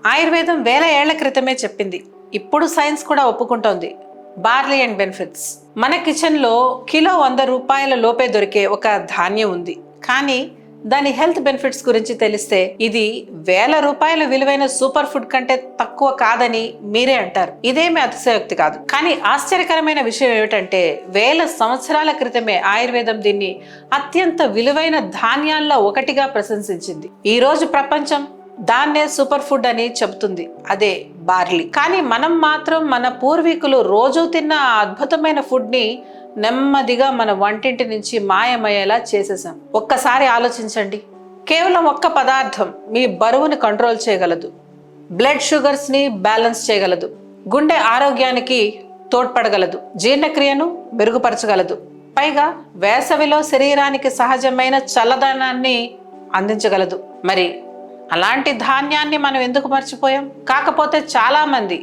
ఆయుర్వేదం వేల ఏళ్ల క్రితమే చెప్పింది. ఇప్పుడు సైన్స్ కూడా ఒప్పుకుంటోంది. Barley and benefits. మన కిచెన్లో కిలో 100 రూపాయల లోపే దొరికే ఒక ధాన్యం ఉంది. కానీ దాని హెల్త్ బెనిఫిట్స్ గురించి తెలిస్తే ఇది వేల రూపాయల విలువైన సూపర్ ఫుడ్ కంటే తక్కువ కాదని మీరే అంటారు. ఇదేమి అతిశయోక్తి కాదు. కానీ ఆశ్చర్యకరమైన విషయం ఏమిటంటే వేల సంవత్సరాల క్రితమే ఆయుర్వేదం దీన్ని అత్యంత విలువైన ధాన్యాల్లో ఒకటిగా ప్రశంసించింది. ఈ రోజు ప్రపంచం దాన్నే సూపర్ ఫుడ్ అని చెబుతుంది, అదే బార్లీ. కానీ మనం మాత్రం మన పూర్వీకులు రోజు తిన్న ఆ అద్భుతమైన ఫుడ్ ని నెమ్మదిగా మన వంటింటి నుంచి మాయమయ్యేలా చేసేసాం. ఒక్కసారి ఆలోచించండి. కేవలం ఒక్క పదార్థం మీ బరువుని కంట్రోల్ చేయగలదు, బ్లడ్ షుగర్స్ ని బ్యాలెన్స్ చేయగలదు, గుండె ఆరోగ్యానికి తోడ్పడగలదు, జీర్ణక్రియను మెరుగుపరచగలదు, పైగా వేసవిలో శరీరానికి సహజమైన చల్లదనాన్ని అందించగలదు. మరి అలాంటి ధాన్యాన్ని మనం ఎందుకు మర్చిపోయాం? కాకపోతే చాలా మంది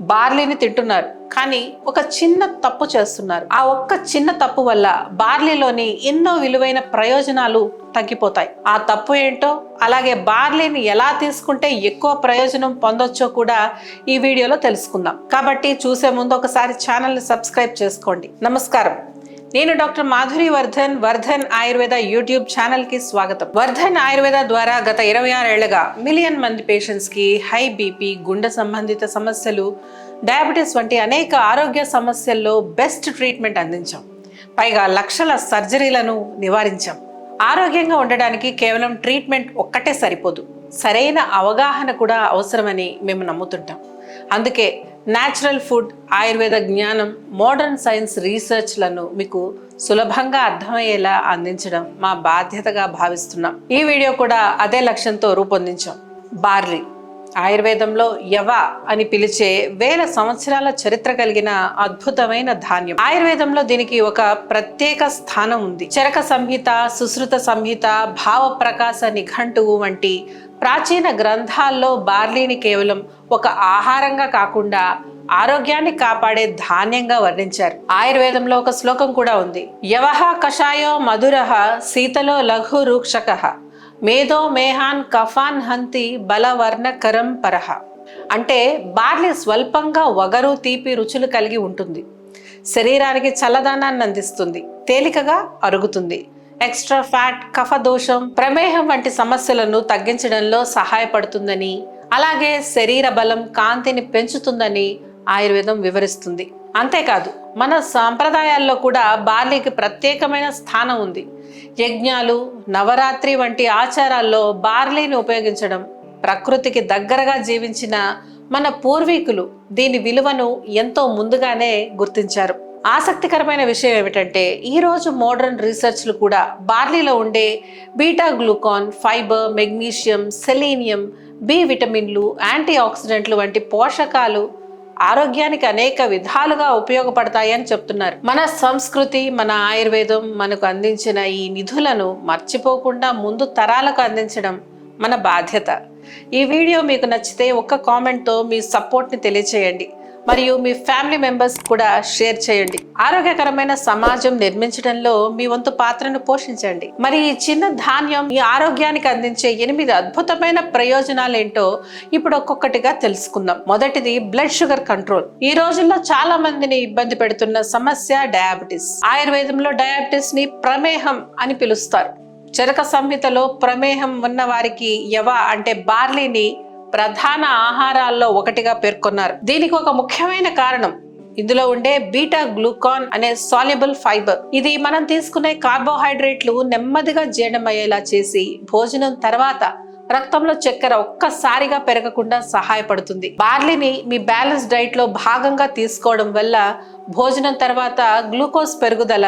బార్లీని తింటున్నారు, కానీ ఒక చిన్న తప్పు చేస్తున్నారు. ఆ ఒక్క చిన్న తప్పు వల్ల బార్లీలోని ఎన్నో విలువైన ప్రయోజనాలు తగ్గిపోతాయి. ఆ తప్పు ఏంటో, అలాగే బార్లీని ఎలా తీసుకుంటే ఎక్కువ ప్రయోజనం పొందొచ్చో కూడా ఈ వీడియోలో తెలుసుకుందాం. కాబట్టి చూసే ముందు ఒకసారి ఛానల్ని సబ్స్క్రైబ్ చేసుకోండి. నమస్కారం, నేను doctor Madhuri Vardhan Ayurveda YouTube channel కి స్వాగతం. వర్ధన్ ఆయుర్వేద ద్వారా గత 26 ఏళ్లుగా మిలియన్ మంది పేషెంట్స్ కి హై బీపీ, గుండె సంబంధిత సమస్యలు, డయాబెటీస్ వంటి అనేక ఆరోగ్య సమస్యల్లో బెస్ట్ ట్రీట్మెంట్ అందించాం. పైగా లక్షల సర్జరీలను నివారించాం. ఆరోగ్యంగా ఉండడానికి కేవలం ట్రీట్మెంట్ ఒక్కటే సరిపోదు, సరైన అవగాహన కూడా అవసరమని మేము నమ్ముతుంటాం. అందుకే న్యాచురల్ ఫుడ్, ఆయుర్వేద జ్ఞానం, మోడర్న్ సైన్స్ రీసెర్చ్లను మీకు సులభంగా అర్థమయ్యేలా అందించడం మా బాధ్యతగా భావిస్తున్నాం. ఈ వీడియో కూడా అదే లక్ష్యంతో రూపొందించాం. బార్లీ ఆయుర్వేదంలో యవ అని పిలిచే వేల సంవత్సరాల చరిత్ర కలిగిన అద్భుతమైన ధాన్యం. ఆయుర్వేదంలో దీనికి ఒక ప్రత్యేక స్థానం ఉంది. చరక సంహిత, సుశ్రుత సంహిత, భావ ప్రకాశ నిఘంటువు వంటి ప్రాచీన గ్రంథాల్లో బార్లీని కేవలం ఒక ఆహారంగా కాకుండా ఆరోగ్యాన్ని కాపాడే ధాన్యంగా వర్ణించారు. ఆయుర్వేదంలో ఒక శ్లోకం కూడా ఉంది. యవః కషాయో మధురః శీతలో లఘు రూక్షకః మేధో మేహాన్ కఫాన్ హంతి బలవర్ణకరం పరహ. అంటే బార్లీ స్వల్పంగా వగరు, తీపి రుచులు కలిగి ఉంటుంది. శరీరానికి చల్లదనాన్ని అందిస్తుంది, తేలికగా అరుగుతుంది. ఎక్స్ట్రా ఫ్యాట్, కఫ దోషం, ప్రమేహం వంటి సమస్యలను తగ్గించడంలో సహాయపడుతుందని, అలాగే శరీర బలం, కాంతిని పెంచుతుందని ఆయుర్వేదం వివరిస్తుంది. అంతేకాదు మన సాంప్రదాయాల్లో కూడా బార్లీకి ప్రత్యేకమైన స్థానం ఉంది. యజ్ఞాలు, నవరాత్రి వంటి ఆచారాల్లో బార్లీని ఉపయోగించడం ప్రకృతికి దగ్గరగా జీవించిన మన పూర్వీకులు దీని విలువను ఎంతో ముందుగానే గుర్తించారు. ఆసక్తికరమైన విషయం ఏమిటంటే ఈరోజు మోడర్న్ రీసెర్చ్లు కూడా బార్లీలో ఉండే beta glucan, fibre, magnesium, selenium, B విటమిన్లు, యాంటీ ఆక్సిడెంట్లు వంటి పోషకాలు ఆరోగ్యానికి అనేక విధాలుగా ఉపయోగపడతాయని చెప్తున్నారు. మన సంస్కృతి, మన ఆయుర్వేదం మనకు అందించిన ఈ నిధులను మర్చిపోకుండా ముందు తరాలకు అందించడం మన బాధ్యత. ఈ వీడియో మీకు నచ్చితే ఒక్క కామెంట్తో మీ సపోర్ట్ని తెలియచేయండి, మరియు మీ ఫ్యామిలీ మెంబర్స్ కూడా షేర్ చేయండి. ఆరోగ్యకరమైన సమాజం నిర్మించడంలో మీ వంతు పాత్రను పోషించండి. మరి ఈ చిన్న ధాన్యం ఈ ఆరోగ్యానికి అందించే 8 అద్భుతమైన ప్రయోజనాలు ఏంటో ఇప్పుడు ఒక్కొక్కటిగా తెలుసుకుందాం. మొదటిది బ్లడ్ షుగర్ కంట్రోల్. ఈ రోజుల్లో చాలా మందిని ఇబ్బంది పెడుతున్న సమస్య డయాబెటీస్. ఆయుర్వేదంలో డయాబెటీస్ ని ప్రమేహం అని పిలుస్తారు. చరక సంహితలో ప్రమేహం ఉన్న వారికి యవ అంటే బార్లీని ప్రధాన ఆహారాల్లో ఒకటిగా పేర్కొన్నారు. దీనికి ఒక ముఖ్యమైన కారణం ఇందులో ఉండే బీటా గ్లూకాన్ అనే సాల్యుబుల్ ఫైబర్. ఇది మనం తీసుకునే కార్బోహైడ్రేట్లు నెమ్మదిగా జీర్ణమయ్యేలా చేసి భోజనం తర్వాత రక్తంలో చక్కెర ఒక్కసారిగా పెరగకుండా సహాయపడుతుంది. బార్లీని మీ బ్యాలెన్స్ డైట్ లో భాగంగా తీసుకోవడం వల్ల భోజనం తర్వాత గ్లూకోజ్ పెరుగుదల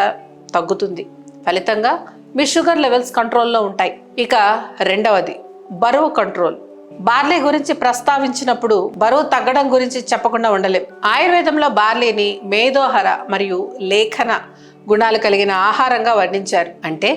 తగ్గుతుంది. ఫలితంగా మీ షుగర్ లెవెల్స్ కంట్రోల్లో ఉంటాయి. ఇక రెండవది బరువు కంట్రోల్. బార్లీ గురించి ప్రస్తావించినప్పుడు బరువు తగ్గడం గురించి చెప్పకుండా ఉండలేం. ఆయుర్వేదంలో బార్లీని మేధోహర మరియు లేఖన గుణాలు కలిగిన ఆహారంగా వర్ణించారు. అంటే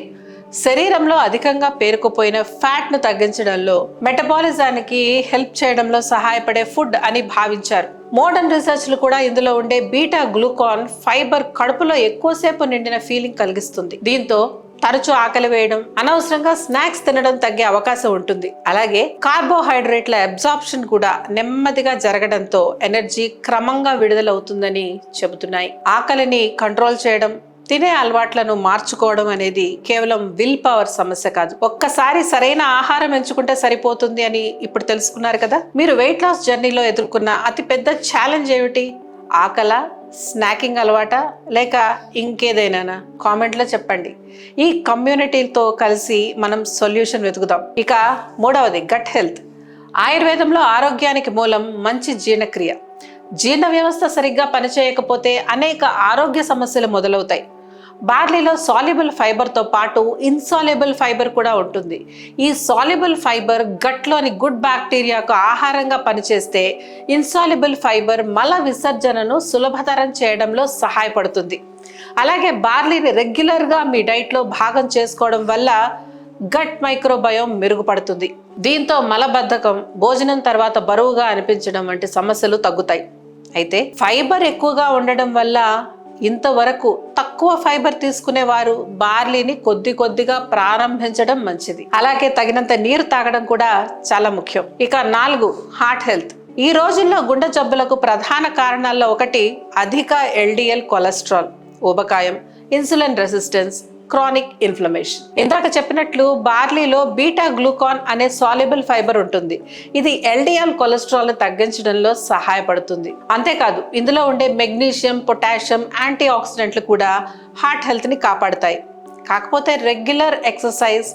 శరీరంలో అధికంగా పేరుకుపోయిన ఫ్యాట్ ను తగ్గించడంలో, మెటబాలిజానికి హెల్ప్ చేయడంలో సహాయపడే ఫుడ్ అని భావించారు. మోడర్న్ రీసెర్చ్లు కూడా ఇందులో ఉండే బీటా గ్లూకాన్, ఫైబర్ కడుపులో ఎక్కువసేపు నిండిన ఫీలింగ్ కలిగిస్తుంది. దీంతో తరచూ ఆకలి వేయడం, అనవసరంగా స్నాక్స్ తినడం తగ్గే అవకాశం ఉంటుంది. అలాగే కార్బోహైడ్రేట్ల అబ్జార్ప్షన్ కూడా నెమ్మదిగా జరగడంతో ఎనర్జీ క్రమంగా విడుదలవుతుందని చెబుతున్నాయి. ఆకలిని కంట్రోల్ చేయడం, తినే అలవాట్లను మార్చుకోవడం అనేది కేవలం విల్ పవర్ సమస్య కాదు. ఒక్కసారి సరైన ఆహారం ఎంచుకుంటే సరిపోతుంది అని ఇప్పుడు తెలుసుకున్నారు కదా. మీరు వెయిట్ లాస్ జర్నీలో ఎదుర్కొన్న అతిపెద్ద ఛాలెంజ్ ఏమిటి? ఆకల, స్నాకింగ్ అలవాట, లేక ఇంకేదైనా? కామెంట్లో చెప్పండి. ఈ కమ్యూనిటీతో కలిసి మనం సొల్యూషన్ వెతుకుదాం. ఇక మూడవది గట్ హెల్త్. ఆయుర్వేదంలో ఆరోగ్యానికి మూలం మంచి జీర్ణక్రియ. జీర్ణ వ్యవస్థ సరిగ్గా పనిచేయకపోతే అనేక ఆరోగ్య సమస్యలు మొదలవుతాయి. బార్లీలో సాల్యుబుల్ ఫైబర్తో పాటు ఇన్సాల్యుబుల్ ఫైబర్ కూడా ఉంటుంది. ఈ సాల్యుబుల్ ఫైబర్ గట్లోని గుడ్ బ్యాక్టీరియాకు ఆహారంగా పనిచేస్తే ఇన్సాల్యుబుల్ ఫైబర్ మల విసర్జనను సులభతరం చేయడంలో సహాయపడుతుంది. అలాగే బార్లీని రెగ్యులర్గా మీ డైట్లో భాగం చేసుకోవడం వల్ల గట్ మైక్రోబయోమ్ మెరుగుపడుతుంది. దీంతో మలబద్ధకం, భోజనం తర్వాత బరువుగా అనిపించడం వంటి సమస్యలు తగ్గుతాయి. అయితే ఫైబర్ ఎక్కువగా ఉండడం వల్ల ఇంతవరకు తక్కువ ఫైబర్ తీసుకునే వారు బార్లీని కొద్దిగా ప్రారంభించడం మంచిది. అలాగే తగినంత నీరు తాగడం కూడా చాలా ముఖ్యం. ఇక 4 హార్ట్ హెల్త్. ఈ రోజుల్లో గుండె జబ్బులకు ప్రధాన కారణాల్లో ఒకటి అధిక ఎల్డిఎల్ కొలెస్ట్రాల్, ఊబకాయం, ఇన్సులిన్ రెసిస్టెన్స్, క్రానిక్ ఇన్ఫ్లమేషన్. ఇందాక చెప్పినట్లు బార్లీలో బీటా గ్లూకాన్ అనే సాల్యుబుల్ ఫైబర్ ఉంటుంది. ఇది ఎల్డిఎల్ కొలెస్ట్రాల్ ని తగ్గించడంలో సహాయపడుతుంది. అంతేకాదు ఇందులో ఉండే మెగ్నీషియం, పొటాషియం, యాంటీ ఆక్సిడెంట్లు కూడా హార్ట్ హెల్త్ ని కాపాడుతాయి. కాకపోతే రెగ్యులర్ ఎక్సర్సైజ్,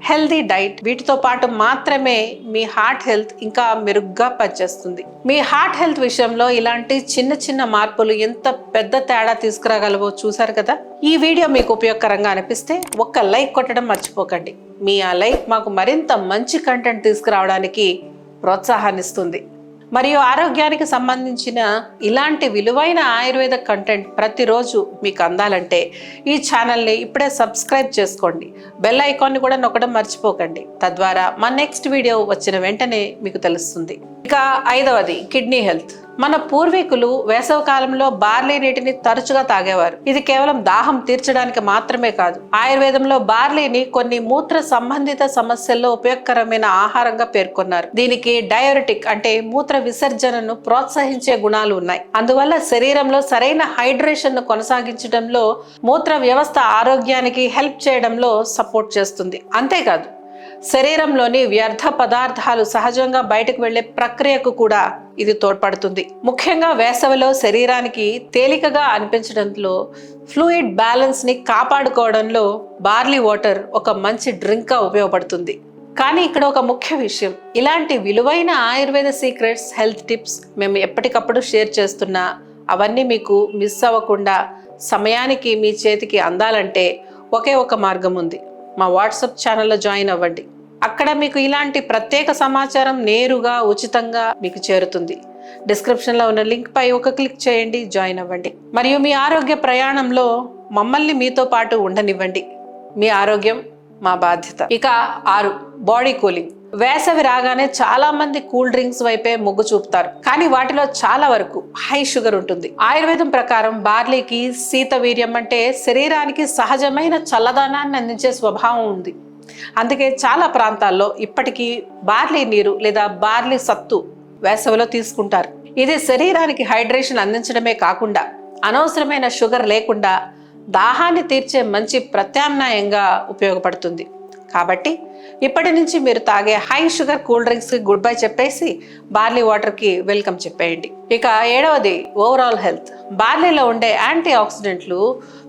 హెల్దీ డైట్ వీటితో పాటు మాత్రమే మీ హార్ట్ హెల్త్ ఇంకా మెరుగ్గా పనిచేస్తుంది. మీ హార్ట్ హెల్త్ విషయంలో ఇలాంటి చిన్న మార్పులు ఎంత పెద్ద తేడా తీసుకురాగలవో చూసారు కదా. ఈ వీడియో మీకు ఉపయోగకరంగా అనిపిస్తే ఒక్క లైక్ కొట్టడం మర్చిపోకండి. మీ ఆ లైక్ మాకు మరింత మంచి కంటెంట్ తీసుకురావడానికి ప్రోత్సాహాన్ని ఇస్తుంది. మరియు ఆరోగ్యానికి సంబంధించిన ఇలాంటి విలువైన ఆయుర్వేద కంటెంట్ ప్రతిరోజు మీకు అందాలంటే ఈ ఛానల్ని ఇప్పుడే సబ్స్క్రైబ్ చేసుకోండి. బెల్ ఐకాన్ని కూడా నొక్కడం మర్చిపోకండి. తద్వారా మా నెక్స్ట్ వీడియో వచ్చిన వెంటనే మీకు తెలుస్తుంది. ఇక 5వది కిడ్నీ హెల్త్. మన పూర్వీకులు వేసవి కాలంలో బార్లీ నీటిని తరచుగా తాగేవారు. ఇది కేవలం దాహం తీర్చడానికి మాత్రమే కాదు. ఆయుర్వేదంలో బార్లీని కొన్ని మూత్ర సంబంధిత సమస్యల్లో ఉపయోగకరమైన ఆహారంగా పేర్కొన్నారు. దీనికి డయోరెటిక్ అంటే మూత్ర విసర్జనను ప్రోత్సహించే గుణాలు ఉన్నాయి. అందువల్ల శరీరంలో సరైన హైడ్రేషన్ ను కొనసాగించడంలో, మూత్ర వ్యవస్థ ఆరోగ్యానికి హెల్ప్ చేయడంలో సపోర్ట్ చేస్తుంది. అంతేకాదు శరీరంలోని వ్యర్థ పదార్థాలు సహజంగా బయటకు వెళ్లే ప్రక్రియకు కూడా ఇది తోడ్పడుతుంది. ముఖ్యంగా వేసవిలో శరీరానికి తేలికగా అనిపించడంలో, ఫ్లూయిడ్ బ్యాలెన్స్ ని కాపాడుకోవడంలో బార్లీ వాటర్ ఒక మంచి డ్రింక్ గా ఉపయోగపడుతుంది. కానీ ఇక్కడ ఒక ముఖ్య విషయం, ఇలాంటి విలువైన ఆయుర్వేద సీక్రెట్స్, హెల్త్ టిప్స్ మేము ఎప్పటికప్పుడు షేర్ చేస్తున్నా అవన్నీ మీకు మిస్ అవ్వకుండా సమయానికి మీ చేతికి అందాలంటే ఒకే ఒక మార్గం ఉంది. మా వాట్సాప్ ఛానల్లో జాయిన్ అవ్వండి. అక్కడ మీకు ఇలాంటి ప్రత్యేక సమాచారం నేరుగా ఉచితంగా మీకు చేరుతుంది. డిస్క్రిప్షన్లో ఉన్న లింక్ పై ఒక క్లిక్ చేయండి, జాయిన్ అవ్వండి. మరియు మీ ఆరోగ్య ప్రయాణంలో మమ్మల్ని మీతో పాటు ఉండనివ్వండి. మీ ఆరోగ్యం మా బాధ్యత. ఇక 6 బాడీ కూలింగ్. వేసవి రాగానే చాలా మంది కూల్ డ్రింక్స్ వైపే మొగ్గు చూపుతారు. కానీ వాటిలో చాలా వరకు హై షుగర్ ఉంటుంది. ఆయుర్వేదం ప్రకారం బార్లీకి శీతవీర్యం అంటే శరీరానికి సహజమైన చల్లదనాన్ని అందించే స్వభావం ఉంది. అందుకే చాలా ప్రాంతాల్లో ఇప్పటికీ బార్లీ నీరు లేదా బార్లీ సత్తు వేసవిలో తీసుకుంటారు. ఇది శరీరానికి హైడ్రేషన్ అందించడమే కాకుండా అనవసరమైన షుగర్ లేకుండా దాహాన్ని తీర్చే మంచి ప్రత్యామ్నాయంగా ఉపయోగపడుతుంది. కాబట్టి ఇప్పటి నుంచి మీరు తాగే హై షుగర్ కూల్ డ్రింక్స్కి గుడ్ బై చెప్పేసి బార్లీ వాటర్కి వెల్కమ్ చెప్పేయండి. ఇక 7వది ఓవరాల్ హెల్త్. బార్లీలో ఉండే యాంటీ ఆక్సిడెంట్లు,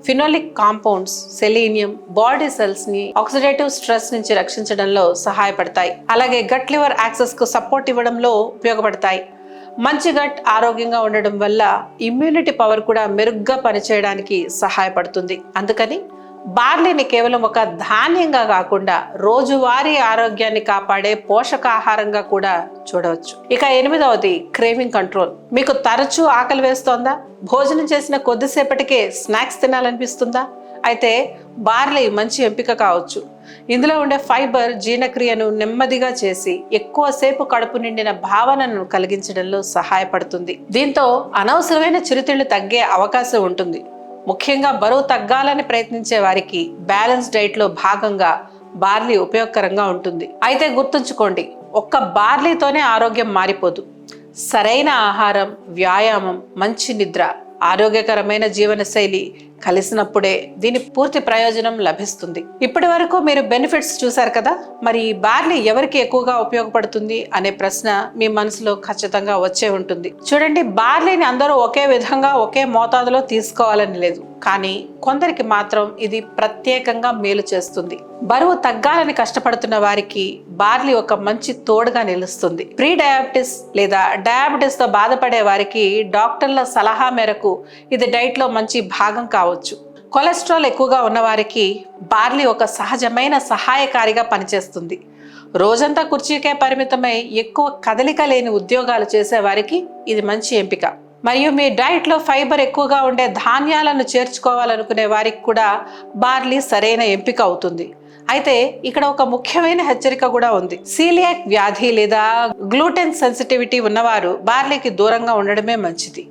ఫినోలిక్ కాంపౌండ్స్, సెలీనియం బాడీ సెల్స్ని ఆక్సిడేటివ్ స్ట్రెస్ నుంచి రక్షించడంలో సహాయపడతాయి. అలాగే గట్ లివర్ యాక్సెస్కు సపోర్ట్ ఇవ్వడంలో ఉపయోగపడతాయి. మంచి గట్ ఆరోగ్యంగా ఉండడం వల్ల ఇమ్యూనిటీ పవర్ కూడా మెరుగ్గా పనిచేయడానికి సహాయపడుతుంది. అందుకని బార్లీని కేవలం ఒక ధాన్యంగా కాకుండా రోజువారీ ఆరోగ్యాన్ని కాపాడే పోషకాహారంగా కూడా చూడవచ్చు. ఇక 8వది క్రేవింగ్ కంట్రోల్. మీకు తరచూ ఆకలి వేస్తోందా? భోజనం చేసిన కొద్దిసేపటికే స్నాక్స్ తినాలనిపిస్తుందా? అయితే బార్లీ మంచి ఎంపిక కావచ్చు. ఇందులో ఉండే ఫైబర్ జీర్ణక్రియను నెమ్మదిగా చేసి ఎక్కువసేపు కడుపు నిండిన భావనను కలిగించడంలో సహాయపడుతుంది. దీంతో అనవసరమైన చిరుతిళ్లు తగ్గే అవకాశం ఉంటుంది. ముఖ్యంగా బరువు తగ్గాలని ప్రయత్నించే వారికి బ్యాలెన్స్ డైట్లో భాగంగా బార్లీ ఉపయోగకరంగా ఉంటుంది. అయితే గుర్తుంచుకోండి, ఒక్క బార్లీతోనే ఆరోగ్యం మారిపోదు. సరైన ఆహారం, వ్యాయామం, మంచి నిద్ర, ఆరోగ్యకరమైన జీవనశైలి కలిసినప్పుడే దీని పూర్తి ప్రయోజనం లభిస్తుంది. ఇప్పటి వరకు మీరు బెనిఫిట్స్ చూశారు కదా, మరి ఈ బార్లీ ఎవరికి ఎక్కువగా ఉపయోగపడుతుంది అనే ప్రశ్న మీ మనసులో ఖచ్చితంగా వచ్చే ఉంటుంది. చూడండి, బార్లీని అందరూ ఒకే విధంగా ఒకే మోతాదులో తీసుకోవాలని లేదు, కానీ కొందరికి మాత్రం ఇది ప్రత్యేకంగా మేలు చేస్తుంది. బరువు తగ్గాలని కష్టపడుతున్న వారికి బార్లీ ఒక మంచి తోడుగా నిలుస్తుంది. ప్రీ డయాబెటిస్ లేదా డయాబెటిస్ తో బాధపడే వారికి డాక్టర్ల సలహా మేరకు ఇది డైట్ లో మంచి భాగం కావచ్చు. కొలెస్ట్రాల్ ఎక్కువగా ఉన్నవారికి బార్లీ ఒక సహజమైన సహాయకారిగా పనిచేస్తుంది. రోజంతా కుర్చీకే పరిమితమై ఎక్కువ కదలిక లేని ఉద్యోగాలు చేసే వారికి ఇది మంచి ఎంపిక. మరియు మీ డైట్లో ఫైబర్ ఎక్కువగా ఉండే ధాన్యాలను చేర్చుకోవాలనుకునే వారికి కూడా బార్లీ సరైన ఎంపిక అవుతుంది. అయితే ఇక్కడ ఒక ముఖ్యమైన హెచ్చరిక కూడా ఉంది. సీలియాక్ వ్యాధి లేదా గ్లూటెన్ సెన్సిటివిటీ ఉన్నవారు బార్లీకి దూరంగా ఉండడమే మంచిది.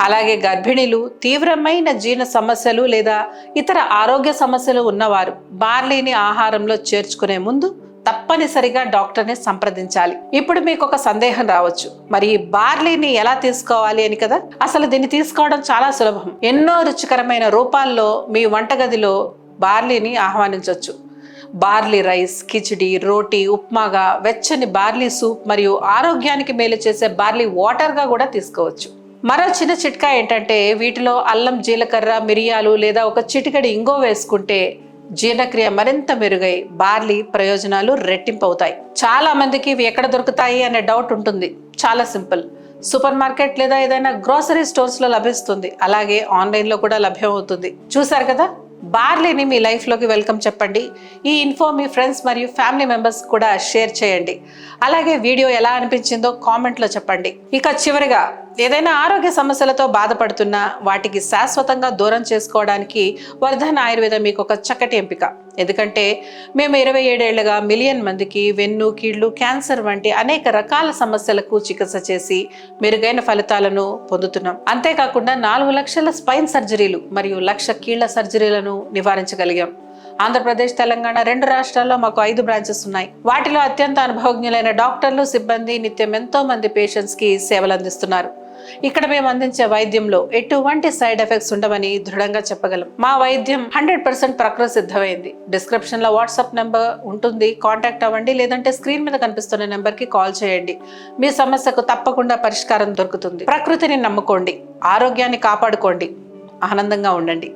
అలాగే గర్భిణీలు, తీవ్రమైన జీర్ణ సమస్యలు లేదా ఇతర ఆరోగ్య సమస్యలు ఉన్నవారు బార్లీని ఆహారంలో చేర్చుకునే ముందు తప్పనిసరిగా డాక్టర్ని సంప్రదించాలి. ఇప్పుడు మీకు ఒక సందేహం రావచ్చు, మరి బార్లీని ఎలా తీసుకోవాలి అని కదా. అసలు దీన్ని తీసుకోవడం చాలా సులభం. ఎన్నో రుచికరమైన రూపాల్లో మీ వంటగదిలో బార్లీని ఆహ్వానించవచ్చు. బార్లీ రైస్, కిచిడి, రోటీ, ఉప్మాగా, వెచ్చని బార్లీ సూప్ మరియు ఆరోగ్యానికి మేలు చేసే బార్లీ వాటర్గా కూడా తీసుకోవచ్చు. మరో చిన్న చిట్కా ఏంటంటే, వీటిలో అల్లం, జీలకర్ర, మిరియాలు లేదా ఒక చిటికెడు ఇంగో వేసుకుంటే జీర్ణక్రియ మరింత మెరుగై బార్లీ ప్రయోజనాలు రెట్టింపు అవుతాయి. చాలా మందికి ఇవి ఎక్కడ దొరుకుతాయి అనే డౌట్ ఉంటుంది. చాలా సింపుల్, సూపర్ మార్కెట్ లేదా ఏదైనా గ్రోసరీ స్టోర్స్ లో లభిస్తుంది. అలాగే ఆన్లైన్ లో కూడా లభ్యం అవుతుంది. చూసారు కదా, బార్లీని మీ లైఫ్లోకి వెల్కమ్ చెప్పండి. ఈ ఇన్ఫో మీ ఫ్రెండ్స్ మరియు ఫ్యామిలీ మెంబర్స్ కూడా షేర్ చేయండి. అలాగే వీడియో ఎలా అనిపించిందో కామెంట్లో చెప్పండి. ఇక చివరిగా, ఏదైనా ఆరోగ్య సమస్యలతో బాధపడుతున్నా వాటికి శాశ్వతంగా దూరం చేసుకోవడానికి వర్ధన్ ఆయుర్వేద మీకు ఒక చక్కటి ఎంపిక. ఎందుకంటే మేము 27 ఏళ్లుగా మిలియన్ మందికి వెన్ను, కీళ్లు, క్యాన్సర్ వంటి అనేక రకాల సమస్యలకు చికిత్స చేసి మెరుగైన ఫలితాలను పొందుతున్నాం. అంతేకాకుండా 4 లక్షల స్పైన్ సర్జరీలు మరియు 1 లక్ష కీళ్ల సర్జరీలను నివారించగలిగాం. ఆంధ్రప్రదేశ్, తెలంగాణ 2 రాష్ట్రాల్లో మాకు 5 బ్రాంచెస్ ఉన్నాయి. వాటిలో అత్యంత అనుభవజ్ఞులైన డాక్టర్లు, సిబ్బంది నిత్యం ఎంతో మంది పేషెంట్స్ కి సేవలు అందిస్తున్నారు. ఇక్కడ మేము అందించే వైద్యంలో ఎటువంటి సైడ్ ఎఫెక్ట్స్ ఉండవని దృఢంగా చెప్పగలం. మా వైద్యం 100% ప్రకృతి సిద్ధమైంది. డిస్క్రిప్షన్ లో వాట్సాప్ నెంబర్ ఉంటుంది, కాంటాక్ట్ అవ్వండి. లేదంటే స్క్రీన్ మీద కనిపిస్తున్న నెంబర్ కి కాల్ చేయండి. మీ సమస్యకు తప్పకుండా పరిష్కారం దొరుకుతుంది. ప్రకృతిని నమ్ముకోండి, ఆరోగ్యాన్ని కాపాడుకోండి, ఆనందంగా ఉండండి.